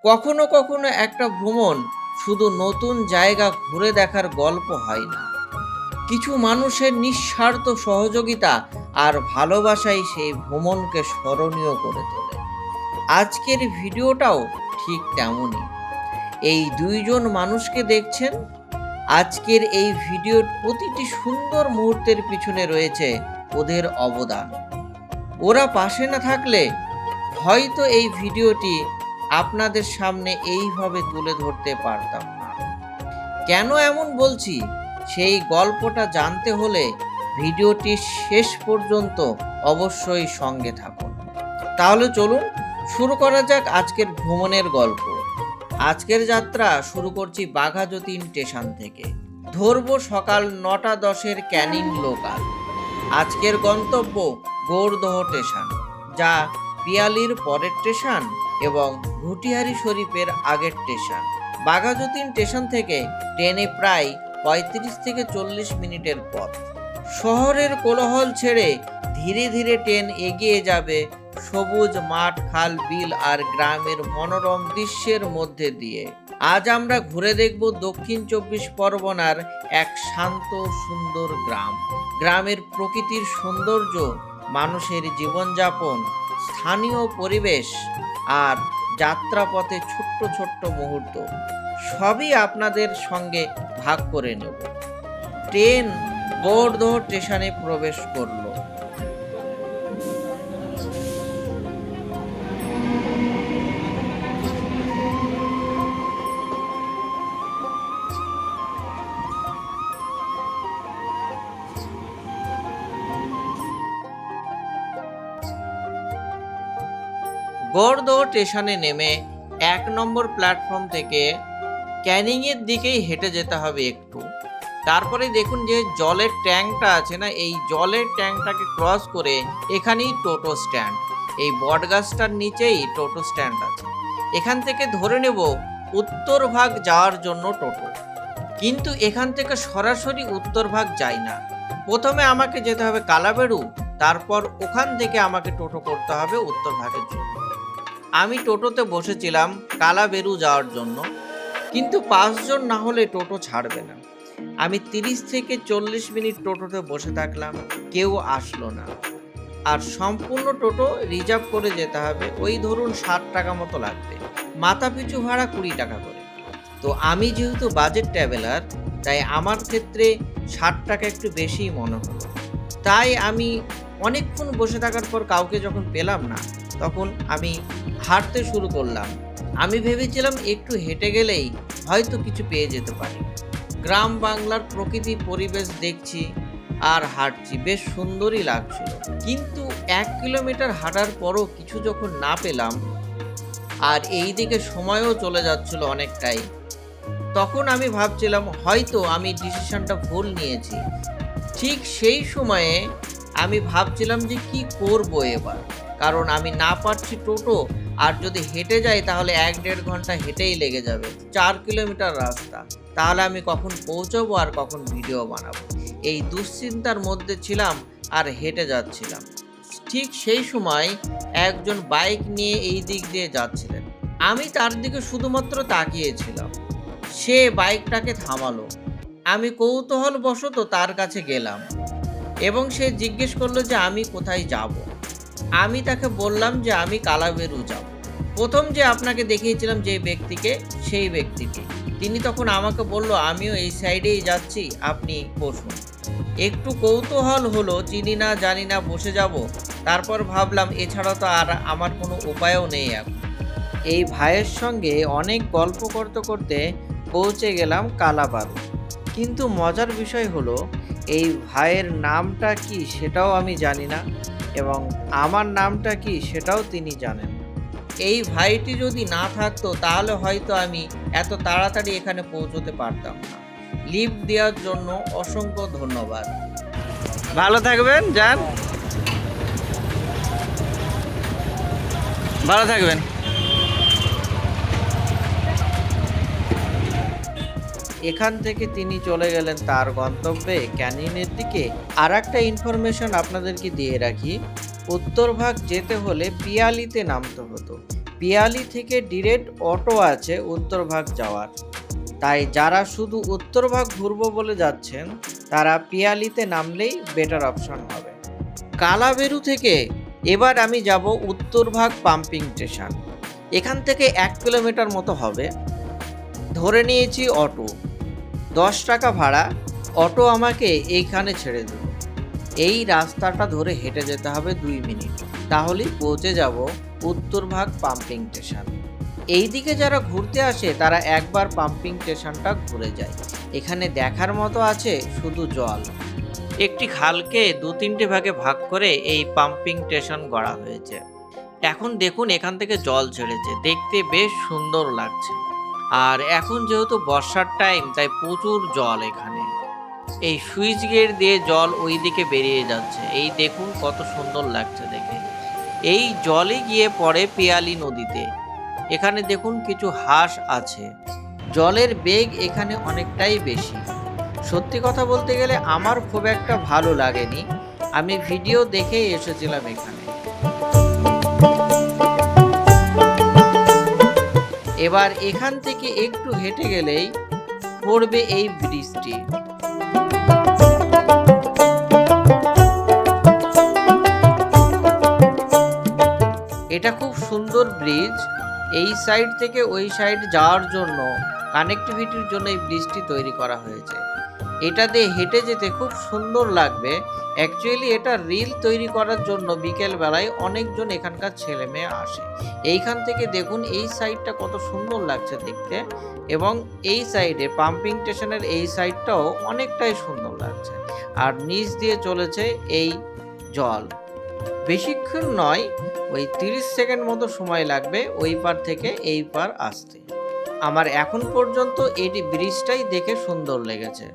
কখনো কখনো একটা ভ্রমণ শুধু নতুন জায়গা ঘুরে দেখার গল্প হয় না, কিছু মানুষের নিঃস্বার্থ সহযোগিতা আর ভালোবাসাই সেই ভ্রমণকে স্মরণীয় করে তোলে। আজকের ভিডিওটাও ঠিক তেমনই। এই দুইজন মানুষকে দেখছেন, আজকের এই ভিডিওর প্রতিটি সুন্দর মুহূর্তের পিছনে রয়েছে ওদের অবদান। ওরা পাশে না থাকলে হয়তো এই ভিডিওটি আপনাদের সামনে এইভাবে তুলে ধরতে পারতাম না। কেন এমন বলছি, সেই গল্পটা জানতে হলে ভিডিওটি শেষ পর্যন্ত অবশ্যই সঙ্গে থাকুন। তাহলে চলুন শুরু করা যাক আজকের ভ্রমণের গল্প। আজকের যাত্রা শুরু করছি বাঘাযতীন স্টেশন থেকে। ধরব সকাল 9:10 ক্যানিং লোকাল। আজকের গন্তব্য গৌরদহ স্টেশন, যা পিয়ালির পরের স্টেশন এবং ঘুটিহারি শরীফের আগের স্টেশন। বাঘাযতীন স্টেশন থেকে ট্রেনে প্রায় 35 থেকে 40 মিনিটের পথ। শহরের কোলাহল ছেড়ে ধীরে ধীরে ট্রেন এগিয়ে যাবে সবুজ মাঠ, খাল, বিল আর গ্রামের মনোরম দৃশ্যের মধ্যে দিয়ে। আজ আমরা ঘুরে দেখব দক্ষিণ 24 পরগনার এক শান্ত সুন্দর গ্রাম। গ্রামের প্রকৃতির সৌন্দর্য, মানুষের জীবনযাপন, স্থানীয় পরিবেশ আর যাত্রাপথে ছোট্ট ছোট্ট মুহূর্ত সবই আপনাদের সঙ্গে ভাগ করে নেব। ট্রেন গৌরদহ স্টেশনে প্রবেশ করলো। গৌরদহ স্টেশনে নেমে 1 নম্বর প্ল্যাটফর্ম থেকে ক্যানিংয়ের দিকেই হেঁটে যেতে হবে একটু। তারপরে দেখুন যে জলের ট্যাঙ্কটা আছে না, এই জলের ট্যাঙ্কটাকে ক্রস করে এখানেই টোটো স্ট্যান্ড। এই বটগাছটার নিচেই টোটো স্ট্যান্ড আছে। এখান থেকে ধরে নেব উত্তরভাগ যাওয়ার জন্য টোটো। কিন্তু এখান থেকে সরাসরি উত্তরভাগ যায় না, প্রথমে আমাকে যেতে হবে কালাবেড়ু, তারপর ওখান থেকে আমাকে টোটো করতে হবে উত্তরভাগের জন্য। আমি টোটোতে বসেছিলাম কালাবেড়ু যাওয়ার জন্য, কিন্তু 5 জন না হলে টোটো ছাড়বে না। আমি 30 থেকে 40 মিনিট টোটোতে বসে থাকলাম, কেউ আসলো না। আর সম্পূর্ণ টোটো রিজার্ভ করে যেতে হবে, ওই ধরুন 60 টাকা মতো লাগবে, মাথা পিছু ভাড়া 20 টাকা করে। তো আমি যেহেতু বাজেট ট্রাভেলার, তাই আমার ক্ষেত্রে 60 টাকা একটু বেশিই মনে হলো। তাই আমি অনেকক্ষণ বসে থাকার পর কাউকে যখন পেলাম না, তখন আমি হাঁটতে শুরু করলাম। আমি ভেবেছিলাম একটু হেঁটে গেলেই হয়তো কিছু পেয়ে যেতে পারি। গ্রাম বাংলার প্রকৃতি পরিবেশ দেখছি আর হাঁটছি, বেশ সুন্দরই লাগছিল। কিন্তু 1 কিলোমিটার হাঁটার পরও কিছু যখন না পেলাম আর এই দিকে সময়ও চলে যাচ্ছিল অনেকটাই, তখন আমি ভাবছিলাম হয়তো আমি ডিসিশনটা ভুল নিয়েছি। ঠিক সেই সময়ে আমি ভাবছিলাম যে কি করব এবার, কারণ আমি না পারছি টোটো, আর যদি হেঁটে যাই তাহলে 1-1.5 ঘন্টা হেঁটেই লেগে যাবে, 4 কিলোমিটার রাস্তা। তাহলে আমি কখন পৌঁছবো আর কখন ভিডিও বানাবো, এই দুশ্চিন্তার মধ্যে ছিলাম আর হেঁটে যাচ্ছিলাম। ঠিক সেই সময় একজন বাইক নিয়ে এই দিক দিয়ে যাচ্ছিলেন। আমি তার দিকে শুধুমাত্র তাকিয়েছিলাম। সে বাইকটাকে থামালো। আমি কৌতূহলবশত তার কাছে গেলাম এবং সে জিজ্ঞেস করলো যে আমি কোথায় যাব। আমি তাকে বললাম যে আমি কালাবেড়ু যাব। প্রথম যে আপনাকে দেখিয়েছিলাম যে ব্যক্তিকে, সেই ব্যক্তিকে। তিনি তখন আমাকে বলল আমিও এই সাইডেই যাচ্ছি, আপনি বসুন। একটু কৌতূহল হলো, চিনি না জানি না, বসে যাব। তারপর ভাবলাম এছাড়া তো আর আমার কোনো উপায়ও নেই এখন। এই ভাইয়ের সঙ্গে অনেক গল্প করতে করতে পৌঁছে গেলাম কালাবাড়ু। কিন্তু মজার বিষয় হলো এই ভাইয়ের নামটা কি সেটাও আমি জানি না, এবং আমার নামটা কি সেটাও তিনি জানেন না। এই ভাইটি যদি না থাকতো তাহলে হয়তো আমি এত তাড়াতাড়ি এখানে পৌঁছতে পারতাম না। লিফট দেওয়ার জন্য অসংখ্য ধন্যবাদ। ভালো থাকবেন, যান, ভালো থাকবেন। এখান থেকে তিনি চলে গেলেন তার গন্তব্যে ক্যানিংয়ের দিকে। আর একটা ইনফরমেশন আপনাদেরকে দিয়ে রাখি, উত্তরভাগ যেতে হলে পিয়ালিতে নামতে হতো। পিয়ালি থেকে ডিরেক্ট অটো আছে উত্তরভাগ যাওয়ার, তাই যারা শুধু উত্তরভাগ ঘুরবো বলে যাচ্ছেন তারা পিয়ালিতে নামলেই বেটার অপশন হবে। কালাবেরু থেকে এবার আমি যাব উত্তরভাগ পাম্পিং স্টেশন। এখান থেকে 1 কিলোমিটার মতো হবে। ধরে নিয়েছি অটো, 10 টাকা ভাড়া। অটো আমাকে এইখানে ছেড়ে দেব। এই রাস্তাটা ধরে হেঁটে যেতে হবে 2 মিনিট, তাহলেই পৌঁছে যাব উত্তরভাগ পাম্পিং স্টেশন। এই দিকে যারা ঘুরতে আসে তারা একবার পাম্পিং স্টেশনটা ঘুরে যায়। এখানে দেখার মতো আছে শুধু জল। একটি খালকে 2-3টে ভাগে ভাগ করে এই পাম্পিং স্টেশন গড়া হয়েছে। এখন দেখুন এখান থেকে জল ছেড়েছে, দেখতে বেশ সুন্দর লাগছে। আর এখন যেহেতু বর্ষার টাইম তাই প্রচুর জল এখানে। এই সুইচ গেট দিয়ে জল ওই দিকে বেরিয়ে যাচ্ছে, এই দেখুন কত সুন্দর লাগছে দেখে। এই জলই গিয়ে পড়ে পিয়ালি নদীতে। এখানে দেখুন কিছু হাঁস আছে। জলের বেগ এখানে অনেকটাই বেশি। সত্যি কথা বলতে গেলে আমার খুব একটা ভালো লাগেনি, আমি ভিডিও দেখেই এসেছিলাম এখানে। এবার এখান থেকে একটু হেঁটে গেলেই পড়বে এই ব্রিজটি। এটা খুব সুন্দর ব্রিজ। এই সাইড থেকে ওই সাইড যাওয়ার জন্য কানেক্টিভিটির জন্য এই ব্রিজটি তৈরি করা হয়েছে। এটা দিয়ে হেঁটে যেতে খুব সুন্দর লাগবে। অ্যাকচুয়ালি এটা রিল তৈরি করার জন্য বিকেল বেলায় অনেকজন এখানকার ছেলে মেয়ে আসে। এইখান থেকে দেখুন এই সাইডটা কত সুন্দর লাগছে দেখতে, এবং এই সাইডে পাম্পিং স্টেশনের এই সাইডটাও অনেকটাই সুন্দর লাগছে। আর নিচ দিয়ে চলেছে এই জল। বেশিক্ষণ নয়, ওই 30 সেকেন্ড মতো সময় লাগবে ওই পার থেকে এই পার আসতে। আমার এখন পর্যন্ত এই ব্রিজটাই দেখে সুন্দর লেগেছে।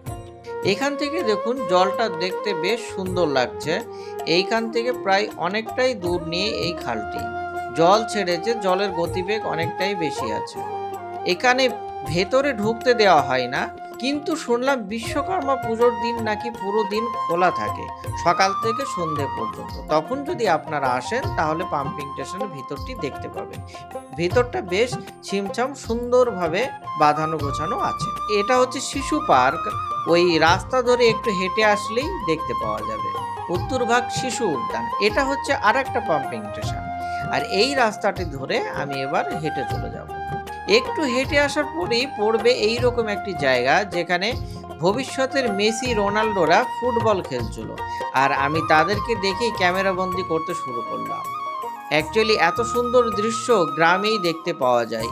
এখান থেকে দেখুন জলটা দেখতে বেশ সুন্দর লাগছে। এইখান থেকে প্রায় অনেকটাই দূর নিয়ে এই খালটি জল ছেড়েছে, জলের গতিবেগ অনেকটাই বেশি আছে। এখানে ভেতরে ঢুকতে দেওয়া হয় না, কিন্তু শুনলাম বিশ্বকর্মা পুজোর দিন নাকি পুরো দিন খোলা থাকে, সকাল থেকে সন্ধে পর্যন্ত। তখন যদি আপনারা আসেন তাহলে পাম্পিং স্টেশনের ভিতরটি দেখতে পাবেন। ভিতরটা বেশ ছিমছাম সুন্দরভাবে বাঁধানো গোছানো আছে। এটা হচ্ছে শিশু পার্ক, ওই রাস্তা ধরে একটু হেঁটে আসলেই দেখতে পাওয়া যাবে উত্তরভাগ শিশু উদ্যান। এটা হচ্ছে আর একটা পাম্পিং স্টেশন। আর এই রাস্তাটি ধরে আমি এবার হেঁটে চলে যাব। একটু হেঁটে আসার পরেই পড়বে এইরকম একটি জায়গা যেখানে ভবিষ্যতের মেসি রোনাল্ডোরা ফুটবল খেলছিল, আর আমি তাদেরকে দেখেই ক্যামেরাবন্দি করতে শুরু করলাম। অ্যাকচুয়ালি এত সুন্দর দৃশ্য গ্রামেই দেখতে পাওয়া যায়।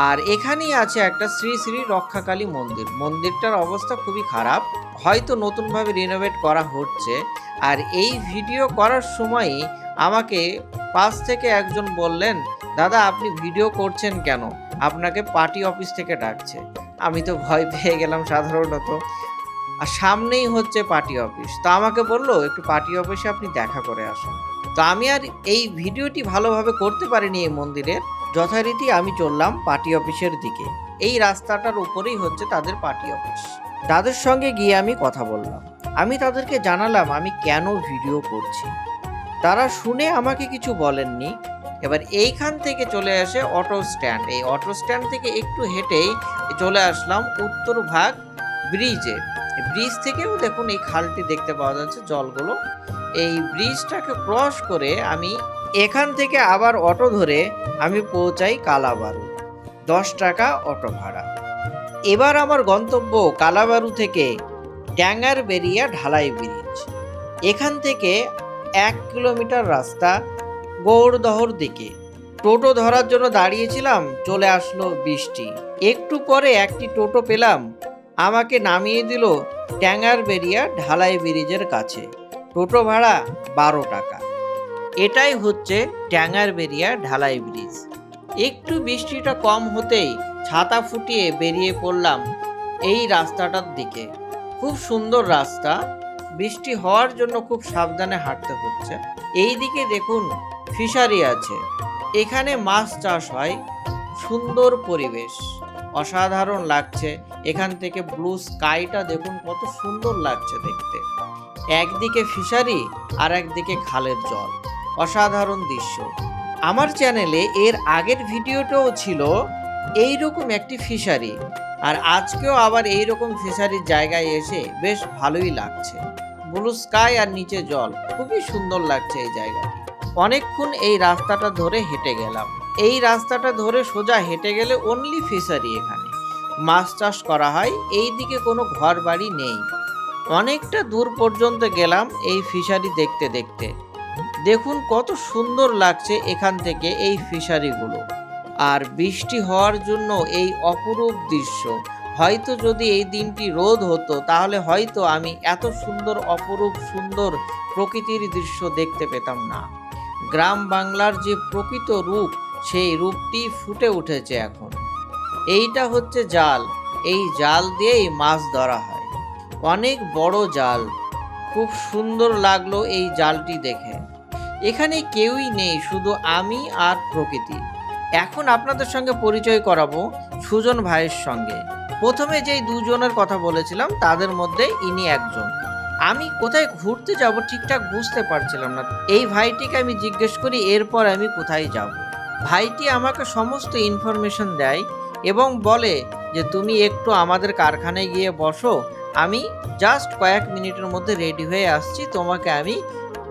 আর এখানেই আছে একটা শ্রী শ্রী রক্ষাকালী মন্দির। মন্দিরটার অবস্থা খুবই খারাপ, হয়তো নতুনভাবে রিনোভেট করা হচ্ছে। আর এই ভিডিও করার সময়ই আমাকে পাশ থেকে একজন বললেন, দাদা আপনি ভিডিও করছেন কেন, আপনাকে পার্টি অফিস থেকে ডাকছে। আমি তো ভয় পেয়ে গেলাম সাধারণত। আর সামনেই হচ্ছে পার্টি অফিস, তো আমাকে বললো একটু পার্টি অফিসে আপনি দেখা করে আসুন। তো আমি আর এই ভিডিওটি ভালোভাবে করতে পারিনি এই মন্দিরের। যথারীতি আমি চললাম পার্টি অফিসের দিকে। এই রাস্তাটার উপরেই হচ্ছে তাদের পার্টি অফিস। তাদের সঙ্গে গিয়ে আমি কথা বললাম। আমি তাদেরকে জানালাম আমি কেন ভিডিও করছি। তারা শুনে আমাকে কিছু বলেননি। এবার এইখান থেকে চলে আসে অটো স্ট্যান্ড। এই অটো স্ট্যান্ড থেকে একটু হেঁটেই চলে আসলাম উত্তরভাগ ব্রিজে। ব্রিজ থেকেও দেখুন এই খালটি দেখতে পাওয়া যাচ্ছে জলগুলো। এই ব্রিজটাকে ক্রস করে আমি এখান থেকে আবার অটো ধরে আমি পৌঁছাই কালাবারু। 10 টাকা অটো ভাড়া। এবার আমার গন্তব্য কালাবারু থেকে ট্যাঙ্গারবেরিয়া ঢালাই ব্রিজ। এখান থেকে 1 কিলোমিটার রাস্তা গৌড়দহর দিকে। টোটো ধরার জন্য দাঁড়িয়েছিলাম, চলে আসলো বৃষ্টি। একটু পরে একটি টোটো পেলাম, আমাকে নামিয়ে দিল ট্যাঙ্গারবেরিয়া ঢালাই ব্রিজের কাছে। টোটো ভাড়া 12 টাকা। এটাই হচ্ছে ট্যাঙ্গারবেরিয়া ঢালাই ব্রিজ। একটু বৃষ্টিটা কম হতেই ছাতা ফুটিয়ে বেরিয়ে পড়লাম এই রাস্তাটার দিকে। খুব সুন্দর রাস্তা, বৃষ্টি হওয়ার জন্য খুব সাবধানে হাঁটতে হচ্ছে। এই দিকে দেখুন ফিশারি আছে, এখানে মাছ চাষ হয়। সুন্দর পরিবেশ, অসাধারণ লাগছে। এখান থেকে ব্লু স্কাইটা দেখুন কত সুন্দর লাগছে দেখতে। একদিকে ফিশারি আর একদিকে খালের জল, অসাধারণ দৃশ্য। আমার চ্যানেলে এর আগের ভিডিওটাও ছিল এইরকম একটি ফিশারি, আর আজকেও আবার এইরকম ফিশারির জায়গায় এসে বেশ ভালোই লাগছে। ব্লু স্কাই আর নিচে জল, খুবই সুন্দর লাগছে এই জায়গাটি। অনেকক্ষণ এই রাস্তাটা ধরে হেঁটে গেলাম। এই রাস্তাটা ধরে সোজা হেঁটে গেলে অনলি ফিশারি, এখানে মাছ চাষ করা হয়। এই দিকে কোনো ঘর বাড়ি নেই। অনেকটা দূর পর্যন্ত গেলাম এই ফিশারি দেখতে দেখতে। দেখুন কত সুন্দর লাগছে এখান থেকে এই ফিশারিগুলো। আর বৃষ্টি হওয়ার জন্য এই অপরূপ দৃশ্য। হয়তো যদি এই দিনটি রোদ হতো তাহলে হয়তো আমি এত সুন্দর অপরূপ সুন্দর প্রকৃতির দৃশ্য দেখতে পেতাম না। গ্রাম বাংলার যে প্রকৃত রূপ, সেই রূপটি ফুটে উঠেছে এখন। এইটা হচ্ছে জাল। এই জাল দিয়েই মাছ ধরা হয়। অনেক বড় জাল, খুব সুন্দর লাগলো এই জালটি দেখে। এখানে কেউই নেই, শুধু আমি আর প্রকৃতি। এখন আপনাদের সঙ্গে পরিচয় করাবো সুজন ভাইয়ের সঙ্গে। প্রথমে যেই দুজনের কথা বলেছিলাম তাদের মধ্যে ইনি একজন। আমি কোথায় ঘুরতে যাব ঠিকঠাক বুঝতে পারছিলাম না। এই ভাইটিকে আমি জিজ্ঞেস করি এরপর আমি কোথায় যাব। ভাইটি আমাকে সমস্ত ইনফরমেশন দেয় এবং বলে যে তুমি একটু আমাদের কারখানায় গিয়ে বসো, আমি জাস্ট কয়েক মিনিটের মধ্যে রেডি হয়ে আসছি, তোমাকে আমি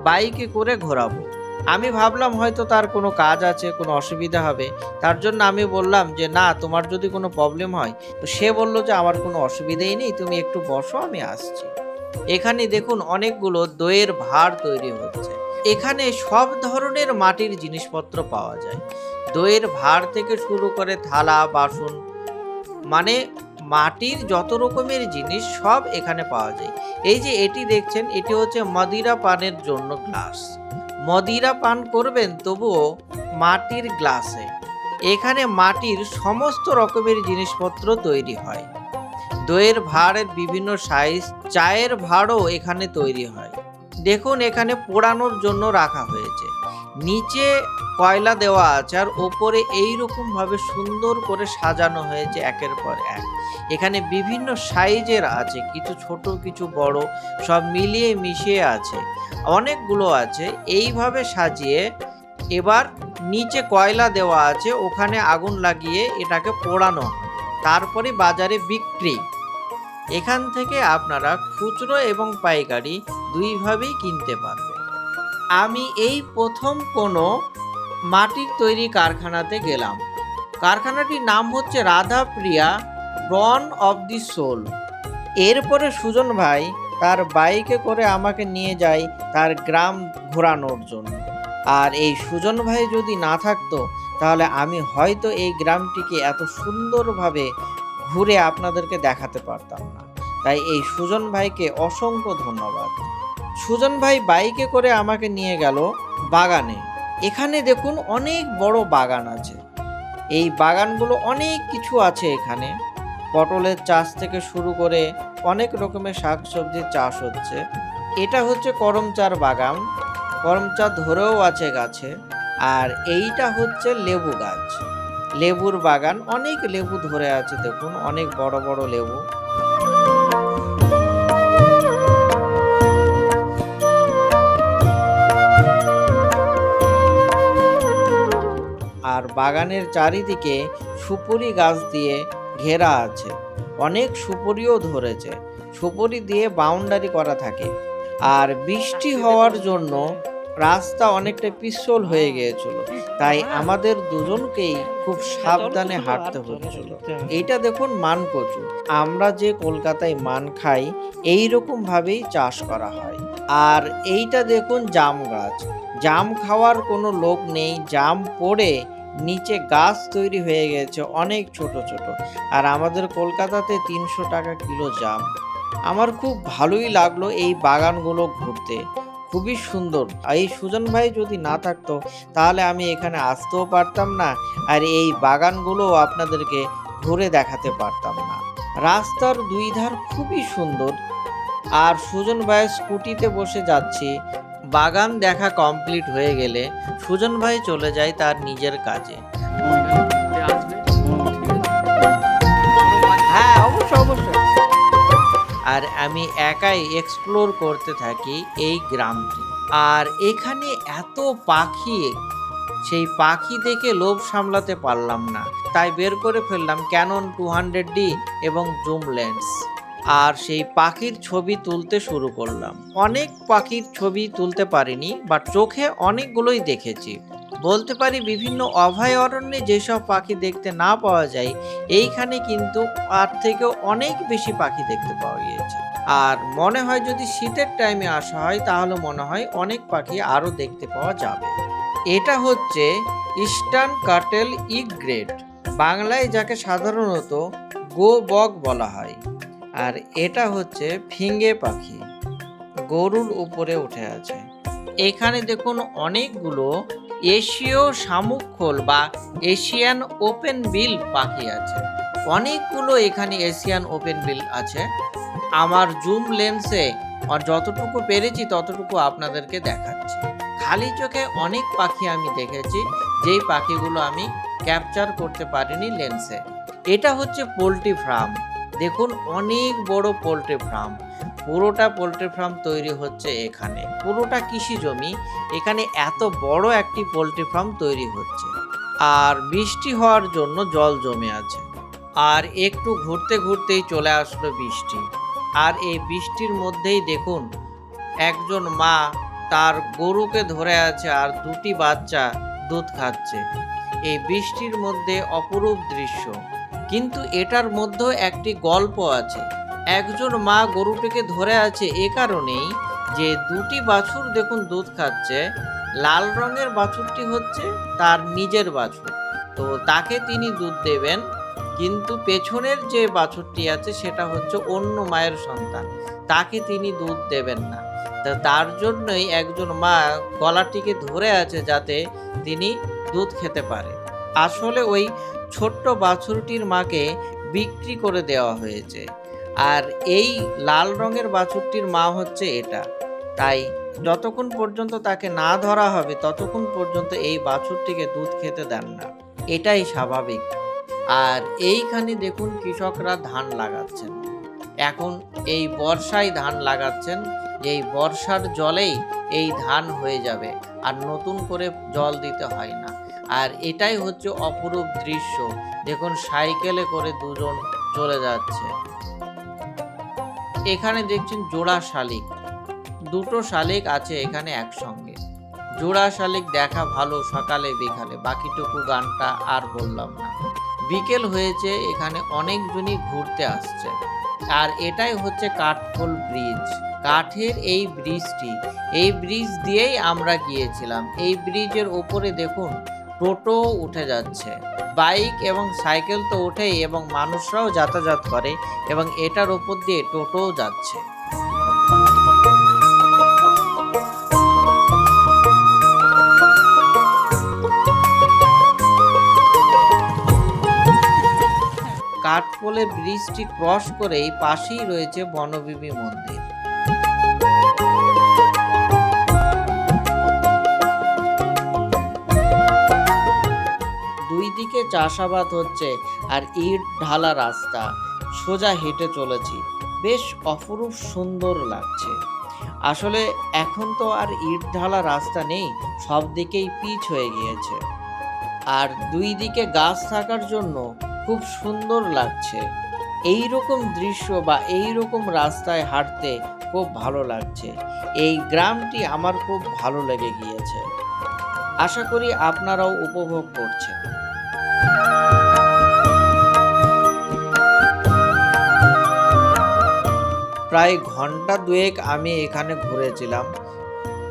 বাইকে করে ঘোরাবো। আমি ভাবলাম হয়তো তার কোনো কাজ আছে, কোনো অসুবিধা হবে। তার জন্য আমি বললাম যে না, তোমার যদি কোনো প্রবলেম হয়। তো সে বলল যে আমার কোনো অসুবিধাই নেই, তুমি একটু বসো, আমি আসছি। এখানে দেখুন অনেকগুলো দইয়ের ভাঁড় তৈরি হচ্ছে। এখানে সব ধরনের মাটির জিনিসপত্র পাওয়া যায়। দইয়ের ভাঁড় থেকে শুরু করে থালা বাসন, মানে মাটির যত রকমের জিনিস সব এখানে পাওয়া যায়। এই যে এটি দেখছেন, এটি হচ্ছে মদিরা পানের জন্য গ্লাস। মদিরা পান করবেন তবুও মাটির গ্লাসে। এখানে মাটির সমস্ত রকমের জিনিসপত্র তৈরি হয়। দইয়ের ভাঁড়ের বিভিন্ন সাইজ, চায়ের ভাঁড়ও এখানে তৈরি হয়। দেখুন এখানে পোড়ানোর জন্য রাখা হয়েছে। নিচে কয়লা দেওয়া আছে আর ওপরে এইরকম ভাবে সুন্দর করে সাজানো হয়েছে একের পর এক। এখানে বিভিন্ন সাইজের আছে, কিছু ছোট কিছু বড়, সব মিলিয়ে মিশিয়ে আছে, অনেকগুলো আছে। এইভাবে সাজিয়ে এবার নিচে কয়লা দেওয়া আছে, ওখানে আগুন লাগিয়ে এটাকে পোড়ানো হয়, তারপরে বাজারে বিক্রি। এখান থেকে আপনারা খুচরো এবং পাইকারি দুইভাবেই কিনতে পারবেন। আমি এই প্রথম কোনো মাটির তৈরি কারখানাতে গেলাম। কারখানাটির নাম হচ্ছে রাধাপ্রিয়া ব্রন অফ দি সোল। এরপরে সুজন ভাই তার বাইকে করে আমাকে নিয়ে যায় তার গ্রাম ঘোরানোর জন্য। আর এই সুজন ভাই যদি না থাকতো তাহলে আমি হয়তো এই গ্রামটিকে এত সুন্দরভাবে ঘুরে আপনাদেরকে দেখাতে পারতাম না। তাই এই সুজন ভাইকে অসংখ্য ধন্যবাদ। সুজন ভাই বাইকে করে আমাকে নিয়ে গেল বাগানে। এখানে দেখুন অনেক বড় বাগান আছে। এই বাগানগুলো অনেক কিছু আছে এখানে। পটলের চাষ থেকে শুরু করে অনেক রকমের শাকসবজির চাষ হচ্ছে। এটা হচ্ছে করমচার বাগান, করমচা ধরেও আছে গাছে। আর এইটা হচ্ছে লেবু গাছ, লেবুর বাগান। অনেক লেবু ধরে আছে, দেখুন অনেক বড় বড় লেবু। আর বাগানের চারিদিকে সুপুরি গাছ দিয়ে ঘেরা আছে। অনেক সুপুরিও ধরেছে, সুপুরি দিয়ে বাউন্ডারি করা থাকে। আর বৃষ্টি হওয়ার জন্য রাস্তা অনেকটা পিচ্ছিল হয়ে গিয়েছিল, তাই আমাদের দুজনকেই খুব সাবধানে হাঁটতে হচ্ছিল। এইটা দেখুন মান কচু। আমরা যে কলকাতায় মান খাই এইরকম ভাবেই চাষ করা হয়। আর এইটা দেখুন জাম গাছ। জাম খাওয়ার কোনো লোক নেই, জাম পড়ে নিচে গাছ তৈরি হয়ে গেছে অনেক ছোট ছোট। আর আমাদের কলকাতাতে 300 টাকা কিলো জাম। আমার খুব ভালোই লাগলো এই বাগানগুলো ঘুরতে, খুবই সুন্দর। এই সুজন ভাই যদি না থাকতো তাহলে আমি এখানে আসতেও পারতাম না, আর এই বাগানগুলো আপনাদেরকে ঘুরে দেখাতে পারতাম না। রাস্তার দুই ধার খুবই সুন্দর। আর সুজন ভাই স্কুটিতে বসে যাচ্ছি। বাগান দেখা কমপ্লিট হয়ে গেলে সুজন ভাই চলে যায় তার নিজের কাজে। হ্যাঁ, অবশ্যই অবশ্যই। আর আমি একাই এক্সপ্লোর করতে থাকি এই গ্রামটি। আর এখানে এত পাখি, সেই পাখি দেখে লোভ সামলাতে পারলাম না, তাই বের করে ফেললাম ক্যানন 200D এবং জুম লেন্স, আর সেই পাখির ছবি তুলতে শুরু করলাম। অনেক পাখির ছবি তুলতে পারিনি, বাট চোখে অনেকগুলোই দেখেছি। বলতে পারি বিভিন্ন অভয়ারণ্যে যেসব পাখি দেখতে না পাওয়া যায়, এইখানে কিন্তু তার থেকেও অনেক বেশি পাখি দেখতে পাওয়া গিয়েছে। আর মনে হয় যদি শীতের টাইমে আসা হয় তাহলে মনে হয় অনেক পাখি আরও দেখতে পাওয়া যাবে। এটা হচ্ছে ইস্টার্ন কাটেল ইগ্রেট, বাংলায় যাকে সাধারণত গো বক বলা হয়। আর এটা হচ্ছে ফিঙে পাখি, গরুর উপরে উঠে আছে। এখানে দেখুন অনেকগুলো এশীয় শামুকখোল বা এশিয়ান ওপেন বিল পাখি আছে। অনেকগুলো এখানে এশিয়ান ওপেন বিল আছে। আমার জুম লেন্সে আর যতটুকু পেরেছি ততটুকু আপনাদেরকে দেখাচ্ছি। খালি চোখে অনেক পাখি আমি দেখেছি, যেই পাখিগুলো আমি ক্যাপচার করতে পারিনি লেন্সে। এটা হচ্ছে পোলট্রি ফার্ম। দেখুন অনেক বড় পোলট্রি ফার্ম, পুরোটা পোলট্রি ফার্ম তৈরি হচ্ছে এখানে। পুরোটা কৃষি জমি, এখানে এত বড় একটি পোলট্রি ফার্ম তৈরি হচ্ছে। আর বৃষ্টি হওয়ার জন্য জল জমে আছে। আর একটু ঘুরতে ঘুরতেই চলে আসলো বৃষ্টি। আর এই বৃষ্টির মধ্যেই দেখুন একজন মা তার গরুকে ধরে আছে আর দুটি বাচ্চা দুধ খাচ্ছে। এই বৃষ্টির মধ্যে অপরূপ দৃশ্য, কিন্তু এটার মধ্যেও একটি গল্প আছে। একজন মা গরুটিকে ধরে আছে এ কারণেই যে দুটি বাছুর দেখুন দুধ খাচ্ছে। লাল রঙের বাছুরটি হচ্ছে তার নিজের বাছুর, তো তাকে তিনি দুধ দেবেন, কিন্তু পেছনের যে বাছুরটি আছে সেটা হচ্ছে অন্য মায়ের সন্তান, তাকে তিনি দুধ দেবেন না। তার জন্যই একজন মা গলাটিকে ধরে আছে যাতে তিনি দুধ খেতে পারে। আসলে ওই ছোট্ট বাছুরটির মাকে বিক্রি করে দেওয়া হয়েছে, আর এই লাল রঙের বাছুরটির মা হচ্ছে এটা। তাই যতক্ষণ পর্যন্ত তাকে না ধরা হবে ততক্ষণ পর্যন্ত এই বাছুরটিকে দুধ খেতে দেন না, এটাই স্বাভাবিক। আর এইখানে দেখুন কৃষকরা ধান লাগাচ্ছেন। এখন এই বর্ষায় ধান লাগাচ্ছেন, এই বর্ষার জলেই এই ধান হয়ে যাবে, আর নতুন করে জল দিতে হয় না। আর এটাই হচ্ছে অপরূপ দৃশ্য। দেখুন সাইকেলে করে দুজন চলে যাচ্ছে। এখানে দেখছেন জোড়া শালিক, দুটো শালিক আছে এখানে একসঙ্গে। জোড়া শালিক দেখা ভালো সকালে বিকালে, বাকিটুকু গানটা আর বললাম না। বিকেল হয়েছে, এখানে অনেকজনই ঘুরতে আসছে। আর এটাই হচ্ছে কাঠখোল ব্রিজ, কাঠের এই ব্রিজটি, এই ব্রিজ দিয়েই আমরা গিয়েছিলাম। এই ব্রিজের ওপরে দেখুন টোটো উঠে যাচ্ছে, বাইক এবং সাইকেল তো ওঠেই, এবং মানুষরাও যাতায়াত করে, এবং এটার ওপর দিয়ে টোটোও যাচ্ছে। কাঠখোলের ব্রিজটি ক্রস করেই পাশেই রয়েছে বনবিবি মন্দির। দুই দিকে চাষাবাদ হচ্ছে আর ইট ঢালা রাস্তা, সোজা হেঁটে চলেছি, বেশ অপরূপ সুন্দর লাগছে। আসলে এখন তো আর ইট ঢালা রাস্তা নেই, সব দিকেই পিচ হয়ে গিয়েছে। আর দুই দিকে গাছ থাকার জন্য খুব সুন্দর লাগছে। এই রকম দৃশ্য বা এই রকম রাস্তায় হাঁটতে খুব ভালো লাগছে। এই গ্রামটি আমার খুব ভালো লেগে গিয়েছে। আশা করি আপনারাও উপভোগ করছেন। প্রায় ঘন্টা দুয়েক আমি এখানে ঘুরেছিলাম,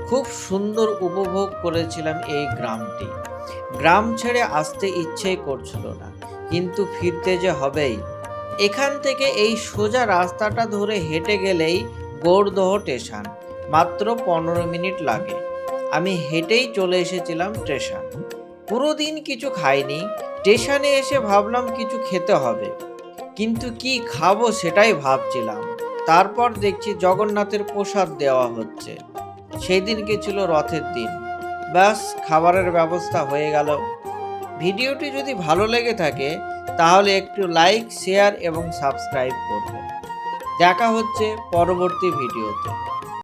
খুব সুন্দর উপভোগ করেছিলাম এই গ্রামটি। গ্রাম ছেড়ে আসতে ইচ্ছেই করছিল না, কিন্তু ফিরতে যে হবেই। এখান থেকে এই সোজা রাস্তাটা ধরে হেঁটে গেলেই গৌরদহ স্টেশন, মাত্র 15 মিনিট লাগে। আমি হেঁটেই চলে এসেছিলাম স্টেশন। পুরো দিন কিছু খাইনি, স্টেশনে এসে ভাবলাম কিছু খেতে হবে, কিন্তু কি খাবো সেটাই ভাবছিলাম। তারপর দেখছি জগন্নাথের প্রসাদ দেওয়া হচ্ছে। সেই দিনকে ছিল রথের দিন, ব্যাস খাবারের ব্যবস্থা হয়ে গেল। ভিডিওটি যদি ভালো লেগে থাকে তাহলে একটু লাইক, শেয়ার এবং সাবস্ক্রাইব করবেন। দেখা হচ্ছে পরবর্তী ভিডিওতে।